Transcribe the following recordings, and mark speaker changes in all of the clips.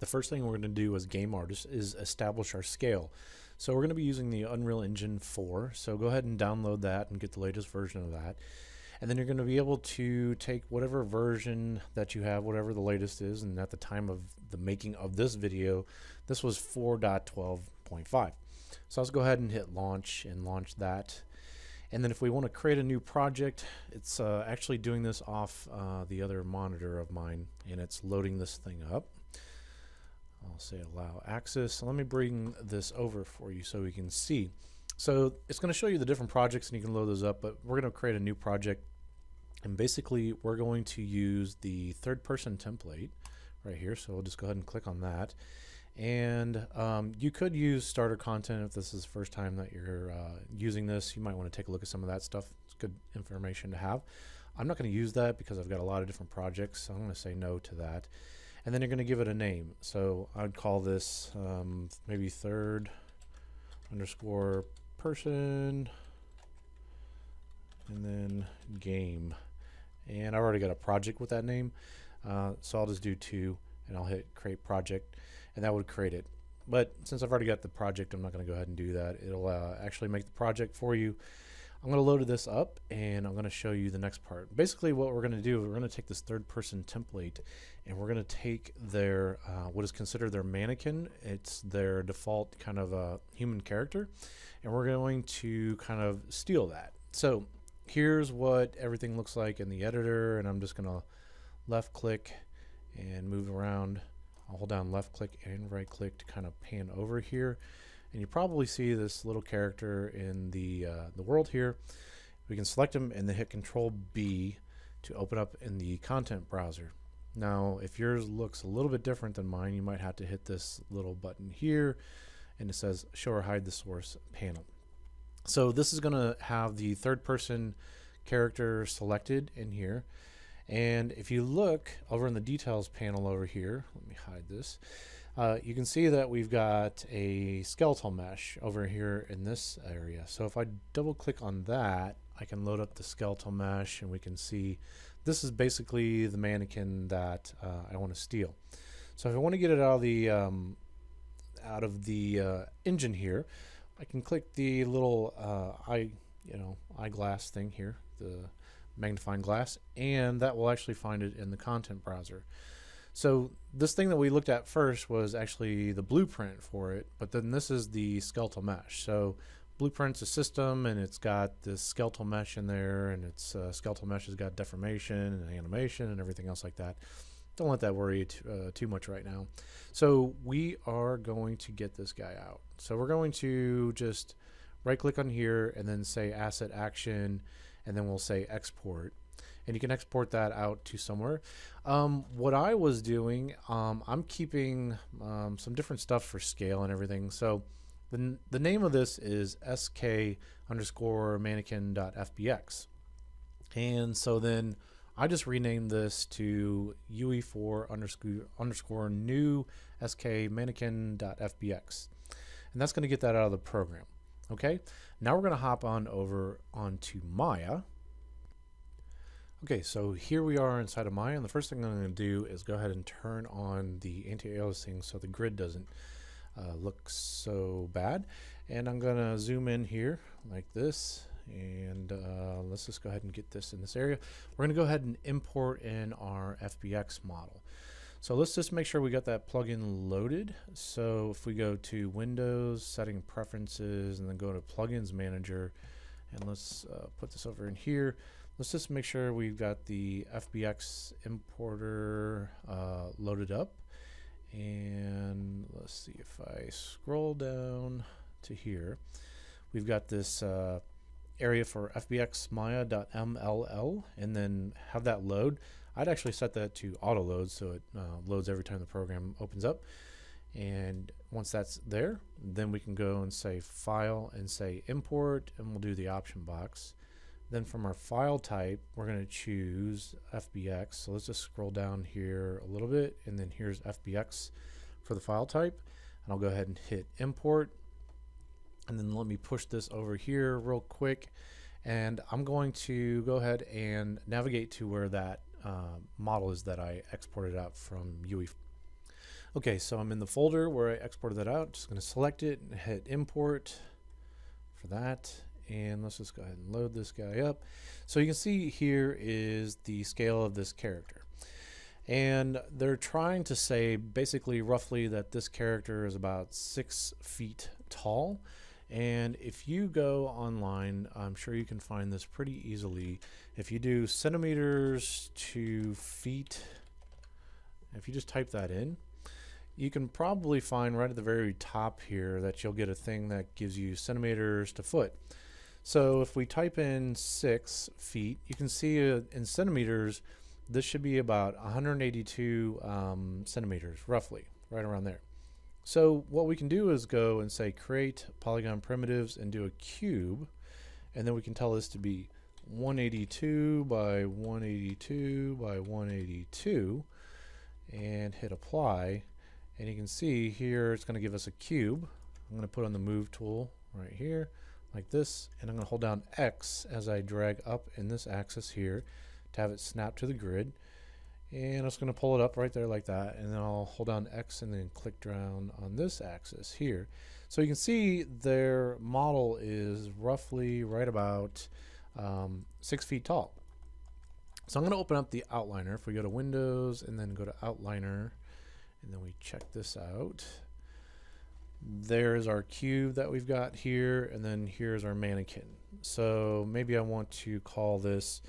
Speaker 1: The first thing we're going to do as game artists is establish our scale. So we're going to be using the Unreal Engine 4. So go ahead and download that and get the latest version of that. And then you're going to be able to take whatever version that you have, whatever the latest is. And at the time of the making of this video, this was 4.12.5. So let's go ahead and hit launch and launch that. And then if we want to create a new project, it's actually doing this off the other monitor of mine, and it's loading this thing up. I'll say allow access. So let me bring this over for you so we can see. So it's going to show you the different projects and you can load those up, but we're going to create a new project. And basically we're going to use the third person template right here. So we'll just go ahead and click on that. And you could use starter content if this is the first time that you're using this. You might want to take a look at some of that stuff. It's good information to have. I'm not going to use that because I've got a lot of different projects, so I'm going to say no to that. And then you're going to give it a name. So I'd call this maybe third underscore person and then game. And I already got a project with that name, so I'll just do 2 and I'll hit create project, and that would create it. But since I've already got the project, I'm not going to go ahead and do that. It'll actually make the project for you. I'm going to load this up and I'm going to show you the next part. Basically what we're going to do, we're going to take this third person template and we're going to take their what is considered their mannequin. It's their default kind of human character, and we're going to kind of steal that. So here's what everything looks like in the editor, and I'm just going to left click and move around. I'll hold down left click and right click to kind of pan over here, and you probably see this little character in the world here. We can select him and then hit Control B to open up in the content browser. Now if yours looks a little bit different than mine, you might have to hit this little button here and it says show or hide the source panel. So this is going to have the third person character selected in here. And if you look over in the details panel over here, let me hide this, you can see that we've got a skeletal mesh over here in this area. So if I double click on that, I can load up the skeletal mesh and we can see this is basically the mannequin that I want to steal. So if I want to get it out of the engine here, I can click the little eyeglass thing here, the magnifying glass, and that will actually find it in the content browser. So this thing that we looked at first was actually the blueprint for it, but then this is the skeletal mesh. So blueprint's a system and it's got this skeletal mesh in there, and its skeletal mesh has got deformation and animation and everything else like that. Don't let that worry you too much right now. So we are going to get this guy out. So we're going to just right click on here and then say asset action, and then we'll say export, and you can export that out to somewhere. What I was doing, I'm keeping some different stuff for scale and everything. So the name of this is sk_mannequin.fbx, and so then I just renamed this to UE4 underscore new sk mannequin.fbx, and that's going to get that out of the program. Okay, now we're going to hop on over onto Maya. Okay, so here we are inside of Maya, and the first thing I'm going to do is go ahead and turn on the anti-aliasing so the grid doesn't look so bad. And I'm going to zoom in here like this, and let's just go ahead and get this in this area. We're going to go ahead and import in our FBX model. So let's just make sure we got that plugin loaded. So if we go to Windows, Setting Preferences, and then go to Plugins Manager, and let's put this over in here. Let's just make sure we've got the FBX importer loaded up. And let's see if I scroll down to here. We've got this area for fbxmaya.mll, and then have that load. I'd actually set that to auto load so it loads every time the program opens up. And once that's there, then we can go and say file and say import, and we'll do the option box. Then from our file type, we're going to choose FBX. So let's just scroll down here a little bit, and then here's FBX for the file type. And I'll go ahead and hit import. And then let me push this over here real quick. And I'm going to go ahead and navigate to where that model is that I exported out from UE4. Okay, so I'm in the folder where I exported that out. Just going to select it and hit import for that. And let's just go ahead and load this guy up. So you can see here is the scale of this character. And they're trying to say basically roughly that this character is about 6 feet tall. And if you go online, I'm sure you can find this pretty easily. If you do centimeters to feet, if you just type that in, you can probably find right at the very top here that you'll get a thing that gives you centimeters to foot. So if we type in 6 feet, you can see in centimeters, this should be about 182 centimeters, roughly, right around there. So what we can do is go and say create polygon primitives and do a cube, and then we can tell this to be 182 by 182 by 182, and hit apply. And you can see here it's going to give us a cube. I'm going to put on the move tool right here like this, and I'm going to hold down X as I drag up in this axis here to have it snap to the grid. And I'm just going to pull it up right there like that, and then I'll hold down X and then click down on this axis here. So you can see their model is roughly right about 6 feet tall. So I'm going to open up the outliner. If we go to Windows and then go to Outliner, and then we check this out, there's our cube that we've got here, and then here's our mannequin. So maybe I want to call this,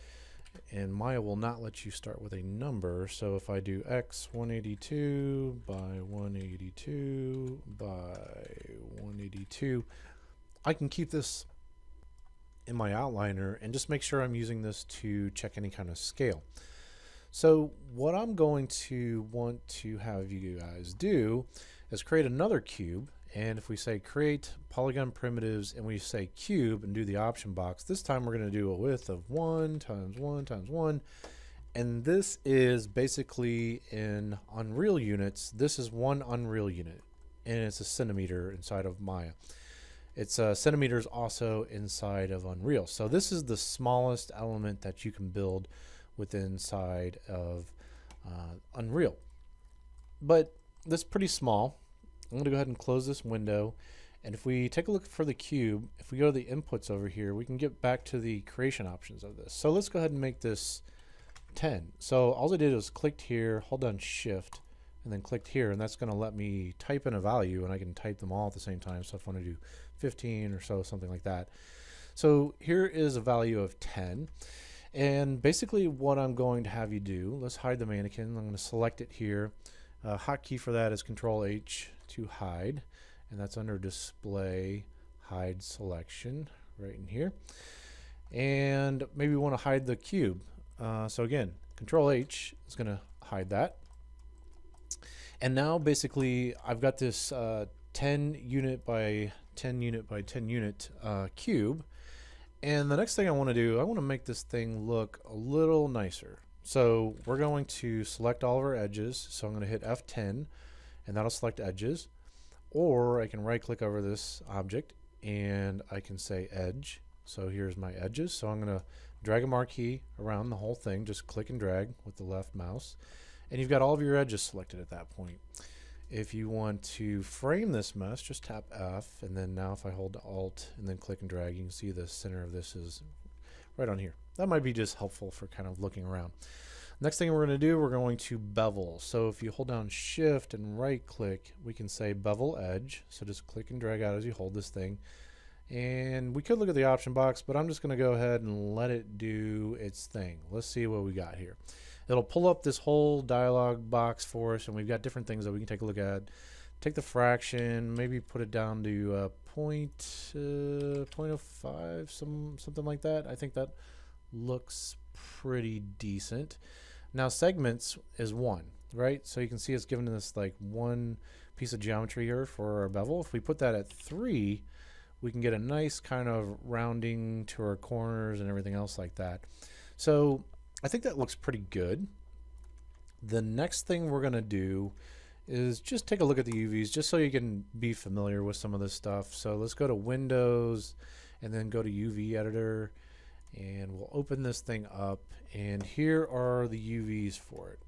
Speaker 1: and Maya will not let you start with a number, so if I do X 182 by 182 by 182, I can keep this in my outliner and just make sure I'm using this to check any kind of scale. So what I'm going to want to have you guys do is create another cube, and if we say create polygon primitives and we say cube and do the option box, this time we're going to do a width of 1 times 1 times 1, and this is basically in Unreal units. This is 1 Unreal unit, and it's a centimeter inside of Maya. It's centimeters also inside of Unreal. So this is the smallest element that you can build within inside of Unreal. But this is pretty small. I'm going to go ahead and close this window. And if we take a look for the cube, if we go to the inputs over here, we can get back to the creation options of this. So let's go ahead and make this 10. So all I did was clicked here, hold down shift, and then clicked here, and that's going to let me type in a value, and I can type them all at the same time. So if I want to do 15 or so, something like that. So here is a value of 10. And basically what I'm going to have you do, let's hide the mannequin. I'm going to select it here. Hotkey for that is Control H to hide, and that's under display hide selection right in here. And maybe we want to hide the cube. So again, Control H is going to hide that. And now basically I've got this 10 unit by 10 unit by 10 unit cube. And the next thing I want to do, I want to make this thing look a little nicer. So we're going to select all of our edges. So I'm going to hit F10, and that'll select edges. Or I can right click over this object and I can say edge. So here's my edges. So I'm going to drag a marquee around the whole thing. Just click and drag with the left mouse. And you've got all of your edges selected at that point. If you want to frame this mess, just tap F, and then now if I hold Alt and then click and drag, you can see the center of this is right on here. That might be just helpful for kind of looking around. Next thing we're going to do, we're going to bevel. So if you hold down Shift and right click, we can say bevel edge. So just click and drag out as you hold this thing. And we could look at the option box, but I'm just going to go ahead and let it do its thing. Let's see what we got here. It'll pull up this whole dialog box for us, and we've got different things that we can take a look at. Take the fraction, maybe put it down to 0.05, something like that. I think that looks pretty decent. Now segments is 1, right? So you can see it's giving us like one piece of geometry here for our bevel. If we put that at 3, we can get a nice kind of rounding to our corners and everything else like that. So I think that looks pretty good. The next thing we're going to do is just take a look at the UVs just so you can be familiar with some of this stuff. So let's go to Windows and then go to UV Editor, and we'll open this thing up, and here are the UVs for it.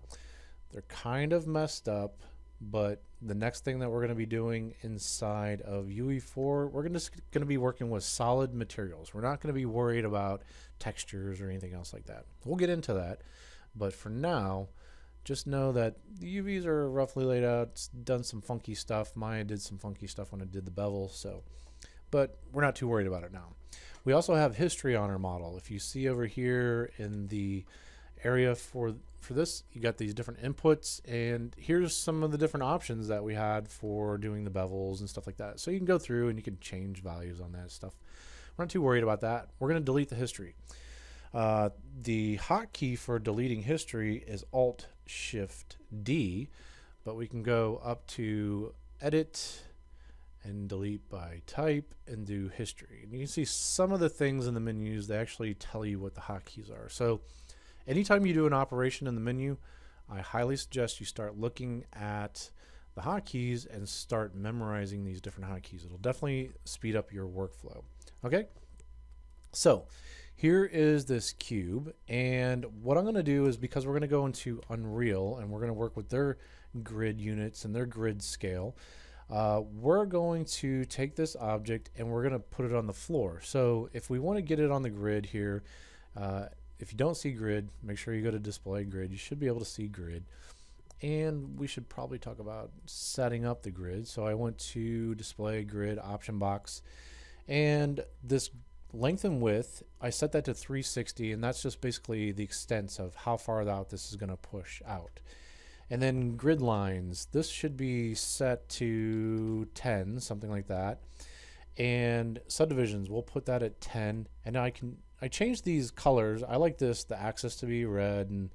Speaker 1: They're kind of messed up, But the next thing that we're going to be doing inside of UE4, we're going to be working with solid materials. We're not going to be worried about textures or anything else like that. We'll get into that, but for now, just know that the UVs are roughly laid out. It's done some funky stuff. Maya did some funky stuff when it did the bevel, so, but we're not too worried about it now. We also have history on our model. If you see over here in the area for this, you got these different inputs, and here's some of the different options that we had for doing the bevels and stuff like that. So you can go through and you can change values on that stuff. We're not too worried about that. We're going to delete the history. The hotkey for deleting history is Alt-Shift-D, but we can go up to Edit and delete by type and do history. And you can see some of the things in the menus, they actually tell you what the hotkeys are. So anytime you do an operation in the menu, I highly suggest you start looking at the hotkeys and start memorizing these different hotkeys. It'll definitely speed up your workflow. Okay, so here is this cube, and what I'm going to do is, because we're going to go into Unreal and we're going to work with their grid units and their grid scale, we're going to take this object and we're going to put it on the floor. So if we want to get it on the grid here, if you don't see grid, make sure you go to display grid. You should be able to see grid, and we should probably talk about setting up the grid. So I went to display grid option box, and this length and width, I set that to 360, and that's just basically the extent of how far out this is going to push out. And then grid lines, this should be set to 10, something like that. And subdivisions, we'll put that at 10. And I changed these colors. I like the axis to be red, and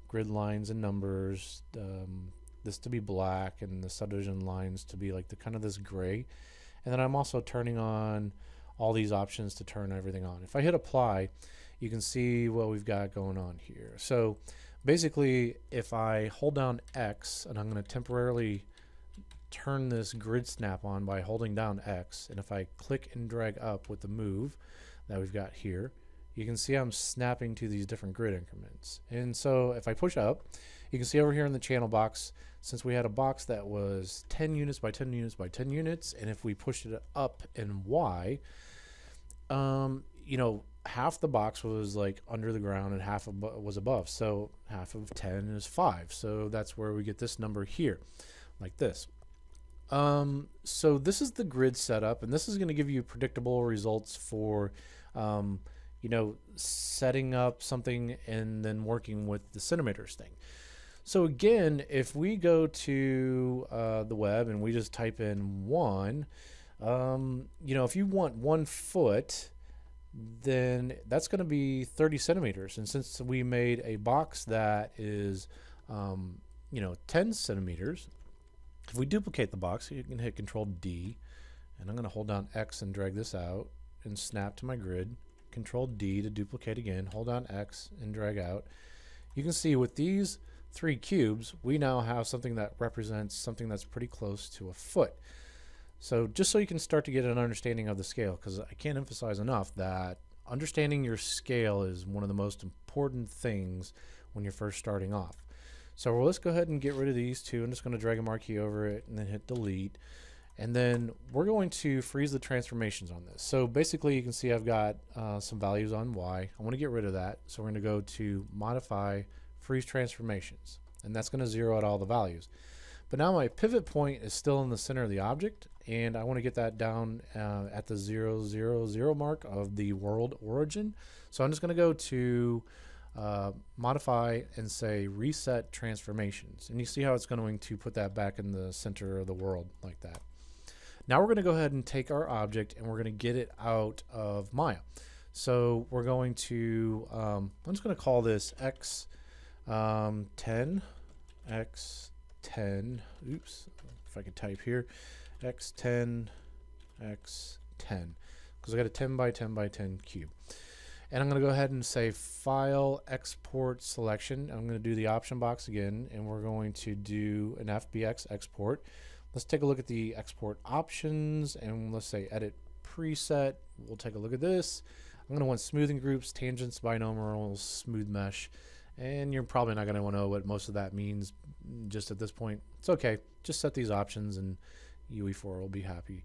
Speaker 1: grid lines and numbers, this to be black, and the subdivision lines to be like the kind of this gray. And then I'm also turning on all these options to turn everything on. If I hit apply, you can see what we've got going on here. So basically, if I hold down X, and I'm going to temporarily turn this grid snap on by holding down X, and if I click and drag up with the move that we've got here, you can see I'm snapping to these different grid increments. And so if I push up, you can see over here in the channel box, since we had a box that was 10 units by 10 units by 10 units, and if we pushed it up in Y, you know, half the box was like under the ground and half was above. So half of 10 is 5. So that's where we get this number here, like this. So this is the grid setup, and this is going to give you predictable results for, you know, setting up something and then working with the centimeters thing. So again, if we go to the web and we just type in 1, you know, if you want 1 foot, then that's going to be 30 centimeters. And since we made a box that is, you know, 10 centimeters, if we duplicate the box, you can hit Control D, and I'm going to hold down X and drag this out and snap to my grid. Control D to duplicate again, hold down X and drag out. You can see with these 3 cubes, we now have something that represents something that's pretty close to a foot. So just so you can start to get an understanding of the scale, because I can't emphasize enough that understanding your scale is one of the most important things when you're first starting off. So let's go ahead and get rid of these 2. I'm just going to drag a marquee over it and then hit delete. And then we're going to freeze the transformations on this. So basically you can see I've got some values on Y. I want to get rid of that. So we're going to go to modify freeze transformations, and that's going to zero out all the values. But now my pivot point is still in the center of the object, and I want to get that down at the 0, 0, 0 mark of the world origin. So I'm just going to go to modify and say reset transformations, and you see how it's going to put that back in the center of the world like that. Now we're going to go ahead and take our object and we're going to get it out of Maya. So we're going to, I'm just going to call this X10, X10, oops, if I could type here, X10, X10, because I got a 10 by 10 by 10 cube. And I'm going to go ahead and say File, Export Selection. I'm going to do the option box again, and we're going to do an FBX export. Let's take a look at the export options, and let's say Edit Preset. We'll take a look at this. I'm going to want smoothing groups, tangents, binomials, smooth mesh, and you're probably not going to want to know what most of that means just at this point. It's okay. just set these options and UE4 will be happy.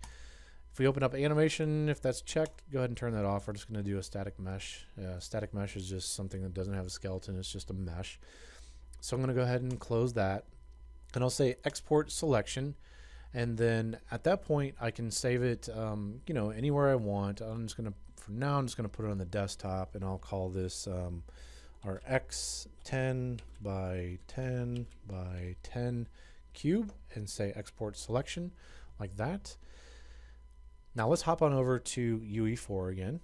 Speaker 1: If we open up animation, if that's checked, go ahead and turn that off. We're just going to do a static mesh. Static mesh is just something that doesn't have a skeleton. It's just a mesh. So I'm going to go ahead and close that. And I'll say export selection. And then at that point, I can save it, you know, anywhere I want. I'm just going to, for now, I'm just going to put it on the desktop, and I'll call this our X10 by 10 by 10 cube, and say export selection like that. Now let's hop on over to UE4 again.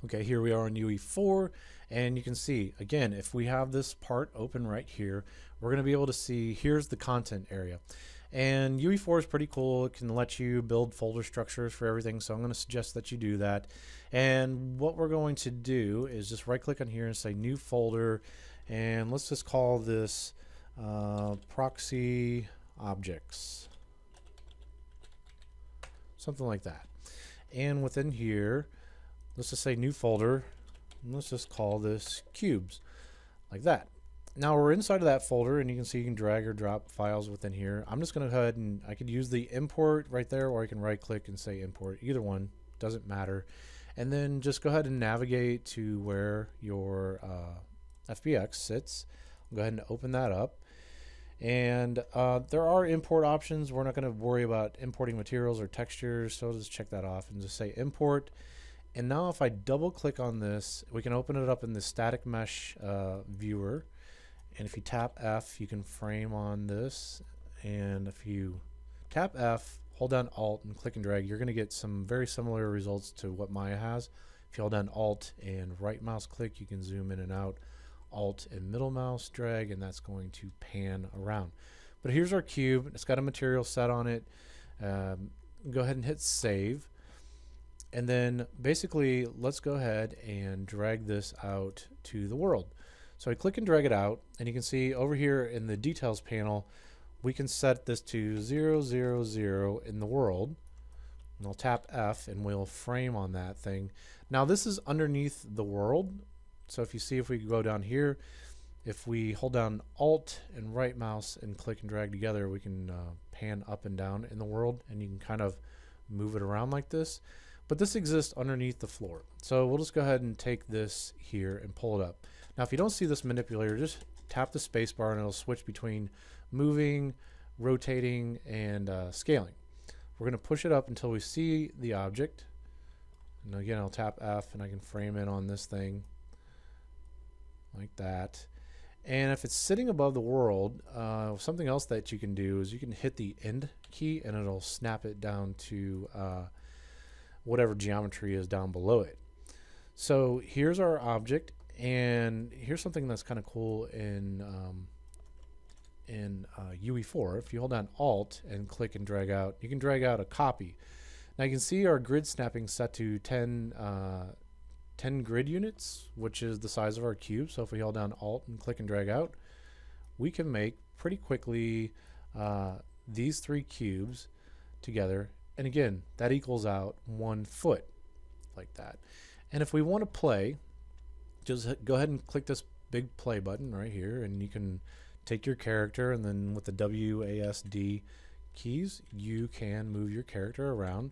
Speaker 1: Okay, here we are on UE4, and you can see, again, if we have this part open right here, we're going to be able to see, here's the content area. And UE4 is pretty cool. It can let you build folder structures for everything, so I'm going to suggest that you do that. And what we're going to do is just right click on here and say new folder, and let's just call this proxy objects. Something like that. And within here, let's just say new folder, and let's just call this cubes, like that. Now we're inside of that folder, and you can see you can drag or drop files within here. I'm just going to go ahead and I could use the import right there, or I can right click and say import. Either one, doesn't matter. And then just go ahead and navigate to where your FBX sits. Go ahead and open that up. And there are import options. We're not going to worry about importing materials or textures, so just check that off and just say import. And now if I double click on this, we can open it up in the static mesh viewer. And if you tap F, you can frame on this. And if you tap F, hold down Alt and click and drag, you're going to get some very similar results to what Maya has. If you hold down Alt and right mouse click, you can zoom in and out. Alt and middle mouse drag, and that's going to pan around. But here's our cube. It's got a material set on it. Go ahead and hit save. And then basically, let's go ahead and drag this out to the world. So I click and drag it out, and you can see over here in the details panel, we can set this to 0, 0, 0 in the world. And I'll tap F, and we'll frame on that thing. Now this is underneath the world. So if you see, if we go down here, if we hold down Alt and right mouse and click and drag together, we can pan up and down in the world, and you can kind of move it around like this. But this exists underneath the floor. So we'll just go ahead and take this here and pull it up. Now if you don't see this manipulator, just tap the space bar and it'll switch between moving, rotating, and scaling. We're going to push it up until we see the object. And again, I'll tap F and I can frame it on this thing like that. And if it's sitting above the world, something else that you can do is you can hit the end key and it'll snap it down to whatever geometry is down below it. So here's our object, and here's something that's kind of cool in UE4. If you hold down Alt and click and drag out, you can drag out a copy. Now you can see our grid snapping set to 10 grid units, which is the size of our cube. So if we hold down Alt and click and drag out, we can make pretty quickly these 3 cubes together. And again, that equals out 1 foot like that. And if we want to play, just go ahead and click this big play button right here, and you can take your character, and then with the WASD keys, you can move your character around,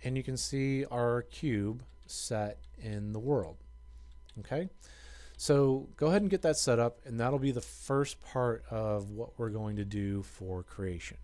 Speaker 1: and you can see our cube set in the world. Okay, so go ahead and get that set up, and that'll be the first part of what we're going to do for creation.